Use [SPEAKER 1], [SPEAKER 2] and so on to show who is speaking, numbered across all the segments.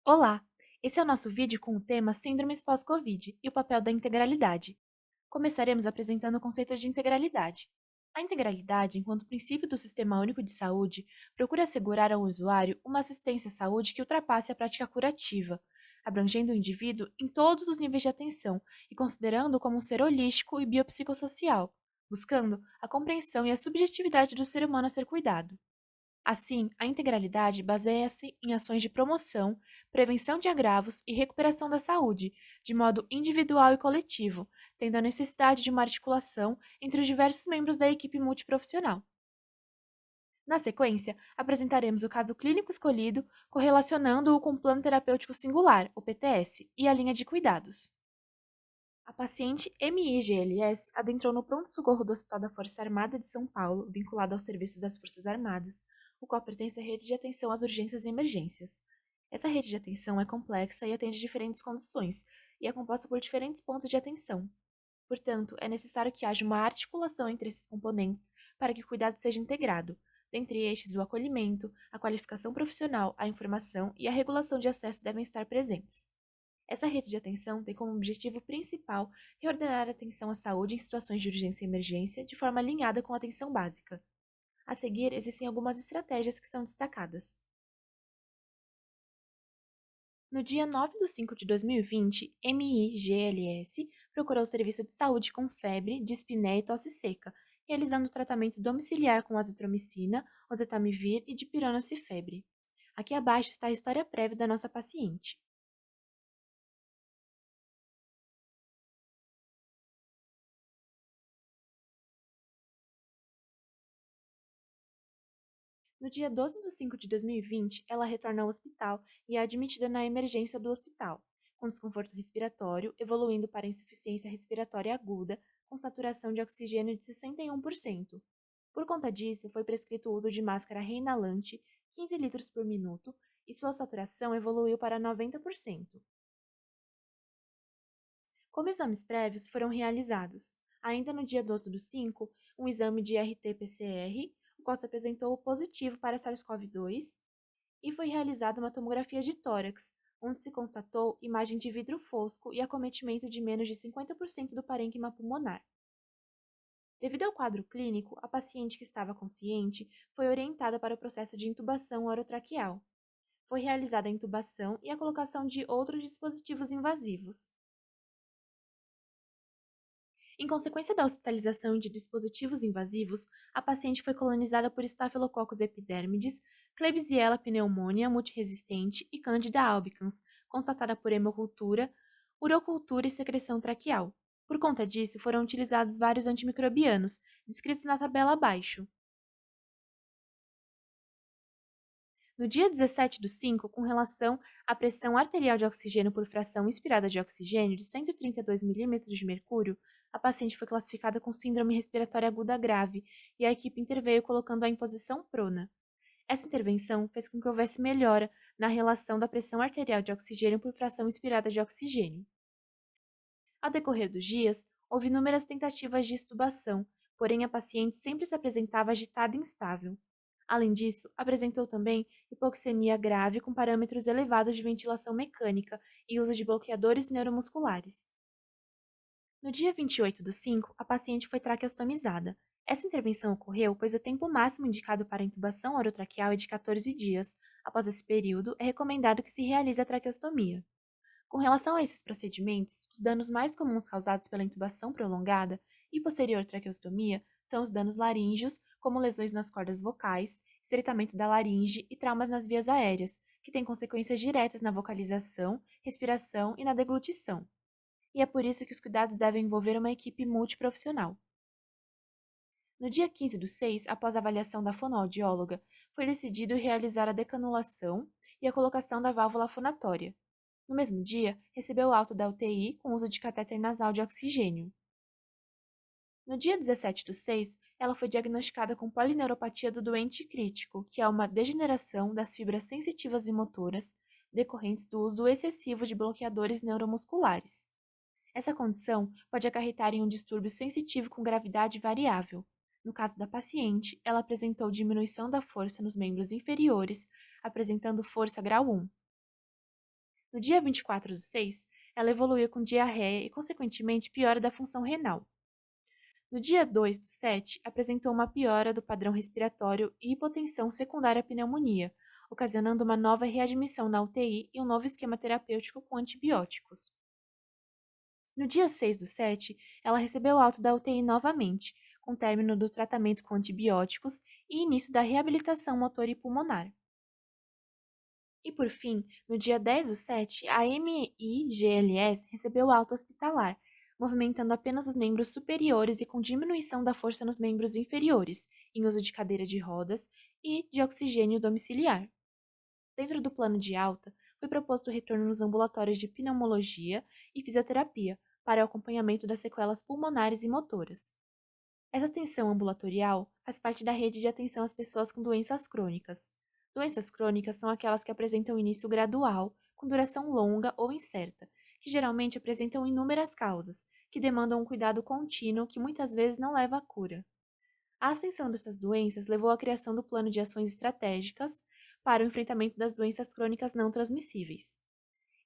[SPEAKER 1] Olá! Esse é o nosso vídeo com o tema Síndromes pós-Covid e o papel da integralidade. Começaremos apresentando o conceito de integralidade. A integralidade, enquanto princípio do Sistema Único de Saúde, procura assegurar ao usuário uma assistência à saúde que ultrapasse a prática curativa, abrangendo o indivíduo em todos os níveis de atenção e considerando-o como um ser holístico e biopsicossocial, buscando a compreensão e a subjetividade do ser humano a ser cuidado. Assim, a integralidade baseia-se em ações de promoção, prevenção de agravos e recuperação da saúde, de modo individual e coletivo, tendo a necessidade de uma articulação entre os diversos membros da equipe multiprofissional. Na sequência, apresentaremos o caso clínico escolhido, correlacionando-o com o Plano Terapêutico Singular, o PTS, e a linha de cuidados. A paciente MIGLS adentrou no pronto-socorro do Hospital da Força Armada de São Paulo, vinculado aos serviços das Forças Armadas, o qual pertence à rede de atenção às urgências e emergências. Essa rede de atenção é complexa e atende diferentes condições, e é composta por diferentes pontos de atenção. Portanto, é necessário que haja uma articulação entre esses componentes para que o cuidado seja integrado, dentre estes o acolhimento, a qualificação profissional, a informação e a regulação de acesso devem estar presentes. Essa rede de atenção tem como objetivo principal reordenar a atenção à saúde em situações de urgência e emergência de forma alinhada com a atenção básica. A seguir, existem algumas estratégias que são destacadas. No dia 9 de 5 de 2020, MIGLS procurou o serviço de saúde com febre, dispneia e tosse seca, realizando tratamento domiciliar com azitromicina, oseltamivir e dipirona cifebre. Aqui abaixo está a história prévia da nossa paciente. No dia 12 de 5 de 2020, ela retorna ao hospital e é admitida na emergência do hospital, com desconforto respiratório, evoluindo para insuficiência respiratória aguda, com saturação de oxigênio de 61%. Por conta disso, foi prescrito o uso de máscara reinalante, 15 litros por minuto, e sua saturação evoluiu para 90%. Como exames prévios foram realizados, ainda no dia 12 do 5, um exame de RT-PCR, o qual se apresentou positivo para SARS-CoV-2, e foi realizada uma tomografia de tórax, onde se constatou imagem de vidro fosco e acometimento de menos de 50% do parênquima pulmonar. Devido ao quadro clínico, a paciente que estava consciente foi orientada para o processo de intubação orotraqueal. Foi realizada a intubação e a colocação de outros dispositivos invasivos. Em consequência da hospitalização de dispositivos invasivos, a paciente foi colonizada por Staphylococcus epidermidis, Klebsiella pneumoniae multiresistente e Candida albicans, constatada por hemocultura, urocultura e secreção traqueal. Por conta disso, foram utilizados vários antimicrobianos, descritos na tabela abaixo. No dia 17 do 5, com relação à pressão arterial de oxigênio por fração inspirada de oxigênio de 132 milímetros de mercúrio, a paciente foi classificada com síndrome respiratória aguda grave e a equipe interveio colocando-a em posição prona. Essa intervenção fez com que houvesse melhora na relação da pressão arterial de oxigênio por fração inspirada de oxigênio. Ao decorrer dos dias, houve inúmeras tentativas de extubação, porém a paciente sempre se apresentava agitada e instável. Além disso, apresentou também hipoxemia grave com parâmetros elevados de ventilação mecânica e uso de bloqueadores neuromusculares. No dia 28 do 5, a paciente foi traqueostomizada. Essa intervenção ocorreu pois o tempo máximo indicado para a intubação orotraqueal é de 14 dias. Após esse período, é recomendado que se realize a traqueostomia. Com relação a esses procedimentos, os danos mais comuns causados pela intubação prolongada e posterior traqueostomia são os danos laríngeos, como lesões nas cordas vocais, estreitamento da laringe e traumas nas vias aéreas, que têm consequências diretas na vocalização, respiração e na deglutição. E é por isso que os cuidados devem envolver uma equipe multiprofissional. No dia 15 do 6, após a avaliação da fonoaudióloga, foi decidido realizar a decanulação e a colocação da válvula fonatória. No mesmo dia, recebeu alta da UTI com uso de catéter nasal de oxigênio. No dia 17 do 6, ela foi diagnosticada com polineuropatia do doente crítico, que é uma degeneração das fibras sensitivas e motoras decorrentes do uso excessivo de bloqueadores neuromusculares. Essa condição pode acarretar em um distúrbio sensitivo com gravidade variável. No caso da paciente, ela apresentou diminuição da força nos membros inferiores, apresentando força grau 1. No dia 24/6, ela evoluiu com diarreia e, consequentemente, piora da função renal. No dia 2/7, apresentou uma piora do padrão respiratório e hipotensão secundária à pneumonia, ocasionando uma nova readmissão na UTI e um novo esquema terapêutico com antibióticos. No dia 6/7, ela recebeu alta da UTI novamente, com término do tratamento com antibióticos e início da reabilitação motor e pulmonar. E por fim, no dia 10/7, a MIGLS recebeu alta hospitalar, movimentando apenas os membros superiores e com diminuição da força nos membros inferiores, em uso de cadeira de rodas e de oxigênio domiciliar. Dentro do plano de alta, foi proposto o retorno nos ambulatórios de pneumologia e fisioterapia para o acompanhamento das sequelas pulmonares e motoras. Essa atenção ambulatorial faz parte da rede de atenção às pessoas com doenças crônicas. Doenças crônicas são aquelas que apresentam início gradual, com duração longa ou incerta, que geralmente apresentam inúmeras causas, que demandam um cuidado contínuo que muitas vezes não leva à cura. A ascensão dessas doenças levou à criação do Plano de Ações Estratégicas para o enfrentamento das doenças crônicas não transmissíveis.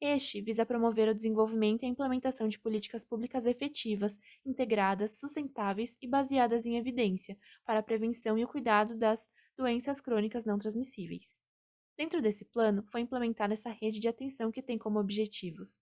[SPEAKER 1] Este visa promover o desenvolvimento e a implementação de políticas públicas efetivas, integradas, sustentáveis e baseadas em evidência para a prevenção e o cuidado das doenças crônicas não transmissíveis. Dentro desse plano, foi implementada essa rede de atenção que tem como objetivos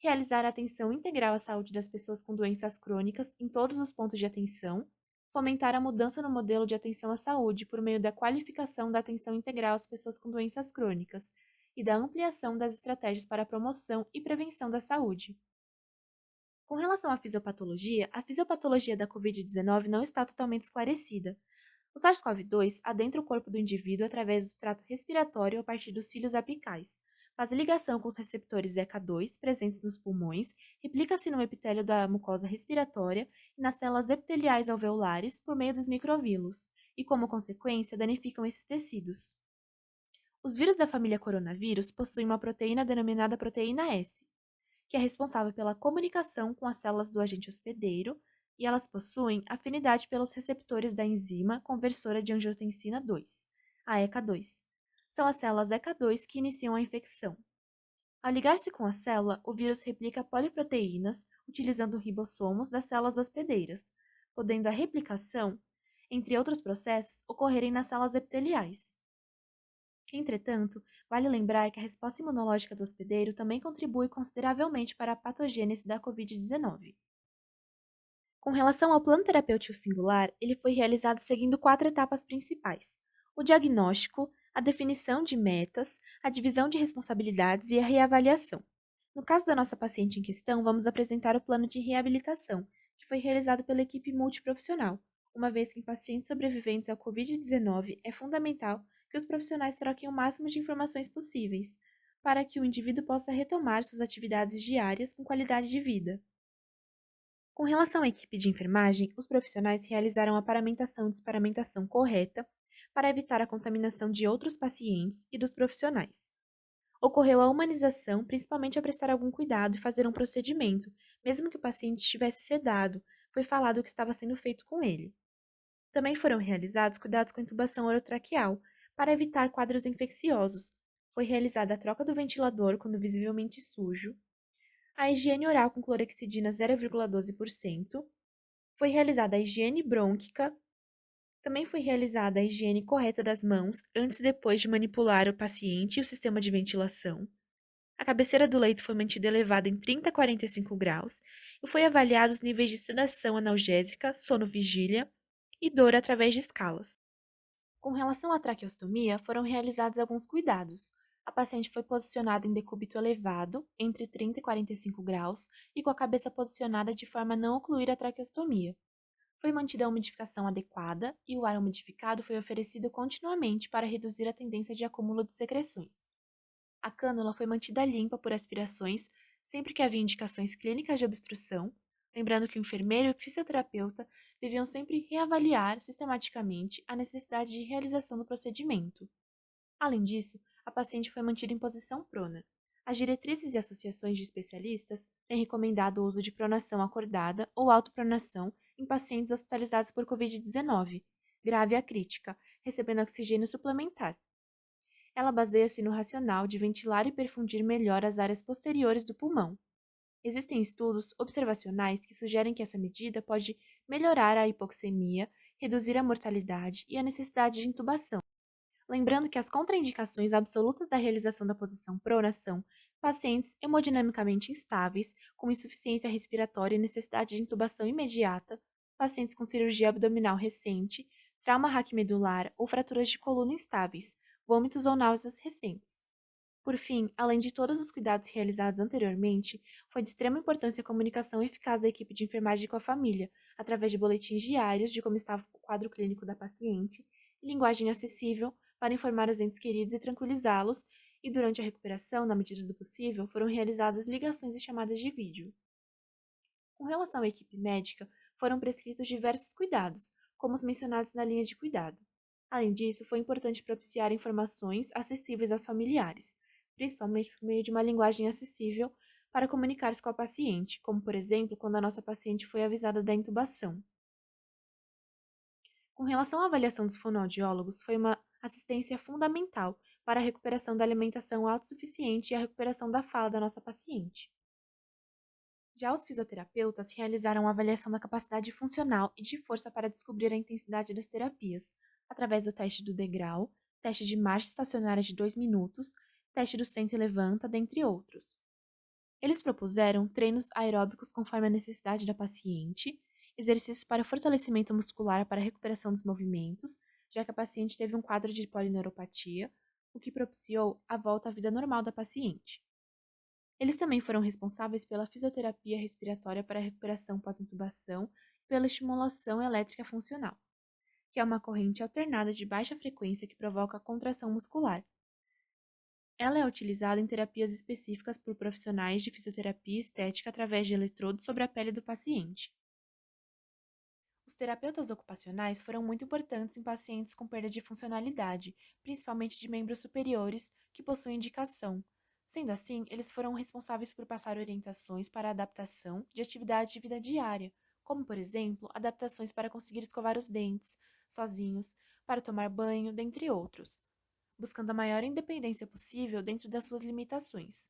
[SPEAKER 1] realizar a atenção integral à saúde das pessoas com doenças crônicas em todos os pontos de atenção, fomentar a mudança no modelo de atenção à saúde por meio da qualificação da atenção integral às pessoas com doenças crônicas e da ampliação das estratégias para a promoção e prevenção da saúde. Com relação à fisiopatologia, a fisiopatologia da Covid-19 não está totalmente esclarecida. O SARS-CoV-2 adentra o corpo do indivíduo através do trato respiratório a partir dos cílios apicais, faz ligação com os receptores ECA2 presentes nos pulmões, replica-se no epitélio da mucosa respiratória e nas células epiteliais alveolares por meio dos microvírulos, e, como consequência, danificam esses tecidos. Os vírus da família coronavírus possuem uma proteína denominada proteína S, que é responsável pela comunicação com as células do agente hospedeiro, e elas possuem afinidade pelos receptores da enzima conversora de angiotensina 2, a ECA2. São as células ECA2 que iniciam a infecção. Ao ligar-se com a célula, o vírus replica poliproteínas utilizando ribossomos das células hospedeiras, podendo a replicação, entre outros processos, ocorrerem nas células epiteliais. Entretanto, vale lembrar que a resposta imunológica do hospedeiro também contribui consideravelmente para a patogênese da Covid-19. Com relação ao plano terapêutico singular, ele foi realizado seguindo 4 etapas principais: o diagnóstico, a definição de metas, a divisão de responsabilidades e a reavaliação. No caso da nossa paciente em questão, vamos apresentar o plano de reabilitação, que foi realizado pela equipe multiprofissional, uma vez que em pacientes sobreviventes ao Covid-19 é fundamental que os profissionais troquem o máximo de informações possíveis, para que o indivíduo possa retomar suas atividades diárias com qualidade de vida. Com relação à equipe de enfermagem, os profissionais realizaram a paramentação e desparamentação correta para evitar a contaminação de outros pacientes e dos profissionais. Ocorreu a humanização, principalmente a prestar algum cuidado e fazer um procedimento, mesmo que o paciente estivesse sedado, foi falado o que estava sendo feito com ele. Também foram realizados cuidados com a intubação orotraqueal, para evitar quadros infecciosos. Foi realizada a troca do ventilador quando visivelmente sujo, a higiene oral com clorexidina 0,12%, foi realizada a higiene brônquica, também foi realizada a higiene correta das mãos antes e depois de manipular o paciente e o sistema de ventilação. A cabeceira do leito foi mantida elevada em 30 a 45 graus e foi avaliado os níveis de sedação analgésica, sono vigília e dor através de escalas. Com relação à traqueostomia, foram realizados alguns cuidados. A paciente foi posicionada em decúbito elevado, entre 30 e 45 graus, e com a cabeça posicionada de forma a não ocluir a traqueostomia. Foi mantida a umidificação adequada e o ar umidificado foi oferecido continuamente para reduzir a tendência de acúmulo de secreções. A cânula foi mantida limpa por aspirações sempre que havia indicações clínicas de obstrução, lembrando que o enfermeiro e o fisioterapeuta deviam sempre reavaliar sistematicamente a necessidade de realização do procedimento. Além disso, a paciente foi mantida em posição prona. As diretrizes e associações de especialistas têm recomendado o uso de pronação acordada ou autopronação em pacientes hospitalizados por Covid-19, grave a crítica, recebendo oxigênio suplementar. Ela baseia-se no racional de ventilar e perfundir melhor as áreas posteriores do pulmão. Existem estudos observacionais que sugerem que essa medida pode melhorar a hipoxemia, reduzir a mortalidade e a necessidade de intubação. Lembrando que as contraindicações absolutas da realização da posição prona são pacientes hemodinamicamente instáveis, com insuficiência respiratória e necessidade de intubação imediata, pacientes com cirurgia abdominal recente, trauma raquimedular ou fraturas de coluna instáveis, vômitos ou náuseas recentes. Por fim, além de todos os cuidados realizados anteriormente, foi de extrema importância a comunicação eficaz da equipe de enfermagem com a família, através de boletins diários de como estava o quadro clínico da paciente, e linguagem acessível para informar os entes queridos e tranquilizá-los, e durante a recuperação, na medida do possível, foram realizadas ligações e chamadas de vídeo. Com relação à equipe médica, foram prescritos diversos cuidados, como os mencionados na linha de cuidado. Além disso, foi importante propiciar informações acessíveis aos familiares, principalmente por meio de uma linguagem acessível para comunicar-se com a paciente, como, por exemplo, quando a nossa paciente foi avisada da intubação. Com relação à avaliação dos fonoaudiólogos, foi uma assistência fundamental para a recuperação da alimentação autossuficiente e a recuperação da fala da nossa paciente. Já os fisioterapeutas realizaram a avaliação da capacidade funcional e de força para descobrir a intensidade das terapias, através do teste do degrau, teste de marcha estacionária de 2 minutos, teste do senta e levanta, dentre outros. Eles propuseram treinos aeróbicos conforme a necessidade da paciente, exercícios para fortalecimento muscular para a recuperação dos movimentos, já que a paciente teve um quadro de polineuropatia, o que propiciou a volta à vida normal da paciente. Eles também foram responsáveis pela fisioterapia respiratória para a recuperação pós-intubação e pela estimulação elétrica funcional, que é uma corrente alternada de baixa frequência que provoca contração muscular. Ela é utilizada em terapias específicas por profissionais de fisioterapia estética através de eletrodos sobre a pele do paciente. Os terapeutas ocupacionais foram muito importantes em pacientes com perda de funcionalidade, principalmente de membros superiores que possuem indicação. Sendo assim, eles foram responsáveis por passar orientações para a adaptação de atividades de vida diária, como, por exemplo, adaptações para conseguir escovar os dentes, sozinhos, para tomar banho, dentre outros, buscando a maior independência possível dentro das suas limitações.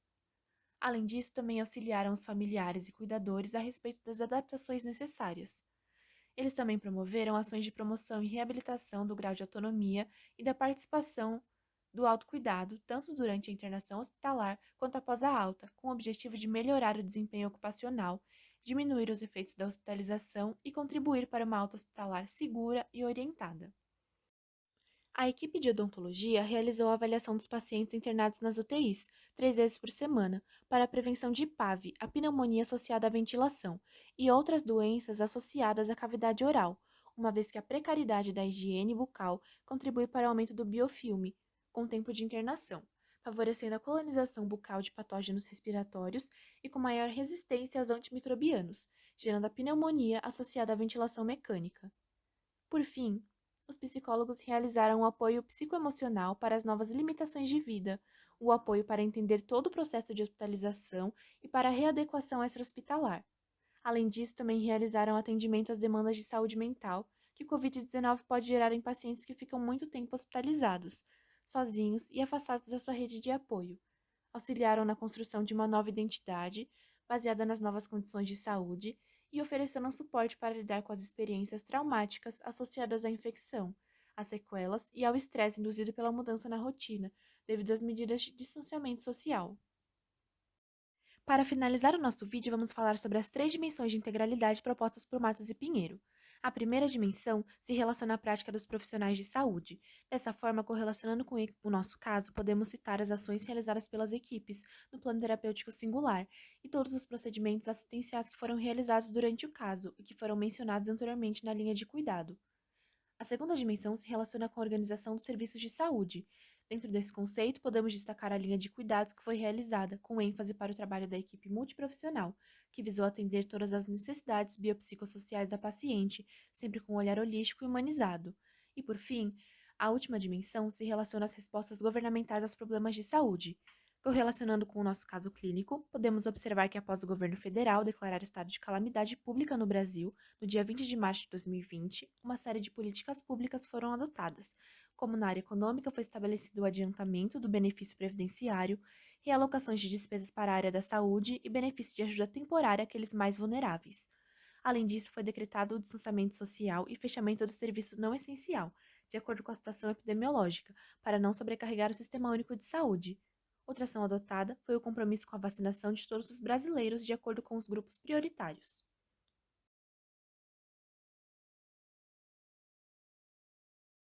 [SPEAKER 1] Além disso, também auxiliaram os familiares e cuidadores a respeito das adaptações necessárias. Eles também promoveram ações de promoção e reabilitação do grau de autonomia e da participação do autocuidado, tanto durante a internação hospitalar quanto após a alta, com o objetivo de melhorar o desempenho ocupacional, diminuir os efeitos da hospitalização e contribuir para uma alta hospitalar segura e orientada. A equipe de odontologia realizou a avaliação dos pacientes internados nas UTIs, 3 vezes por semana, para a prevenção de PAV, a pneumonia associada à ventilação, e outras doenças associadas à cavidade oral, uma vez que a precariedade da higiene bucal contribui para o aumento do biofilme, com o tempo de internação, favorecendo a colonização bucal de patógenos respiratórios e com maior resistência aos antimicrobianos, gerando a pneumonia associada à ventilação mecânica. Por fim, os psicólogos realizaram o apoio psicoemocional para as novas limitações de vida, o apoio para entender todo o processo de hospitalização e para a readequação extra-hospitalar. Além disso, também realizaram atendimento às demandas de saúde mental que o Covid-19 pode gerar em pacientes que ficam muito tempo hospitalizados, sozinhos e afastados da sua rede de apoio. Auxiliaram na construção de uma nova identidade, baseada nas novas condições de saúde, e ofereceram suporte para lidar com as experiências traumáticas associadas à infecção, às sequelas e ao estresse induzido pela mudança na rotina, devido às medidas de distanciamento social. Para finalizar o nosso vídeo, vamos falar sobre as 3 dimensões de integralidade propostas por Matos e Pinheiro. A primeira dimensão se relaciona à prática dos profissionais de saúde. Dessa forma, correlacionando com o nosso caso, podemos citar as ações realizadas pelas equipes no plano terapêutico singular e todos os procedimentos assistenciais que foram realizados durante o caso e que foram mencionados anteriormente na linha de cuidado. A segunda dimensão se relaciona com a organização dos serviços de saúde. Dentro desse conceito, podemos destacar a linha de cuidados que foi realizada, com ênfase para o trabalho da equipe multiprofissional, que visou atender todas as necessidades biopsicossociais da paciente, sempre com um olhar holístico e humanizado. E, por fim, a última dimensão se relaciona às respostas governamentais aos problemas de saúde. Correlacionando com o nosso caso clínico, podemos observar que após o governo federal declarar estado de calamidade pública no Brasil, no dia 20 de março de 2020, uma série de políticas públicas foram adotadas, como na área econômica, foi estabelecido o adiantamento do benefício previdenciário, realocações de despesas para a área da saúde e benefício de ajuda temporária àqueles mais vulneráveis. Além disso, foi decretado o distanciamento social e fechamento do serviço não essencial, de acordo com a situação epidemiológica, para não sobrecarregar o Sistema Único de Saúde. Outra ação adotada foi o compromisso com a vacinação de todos os brasileiros de acordo com os grupos prioritários.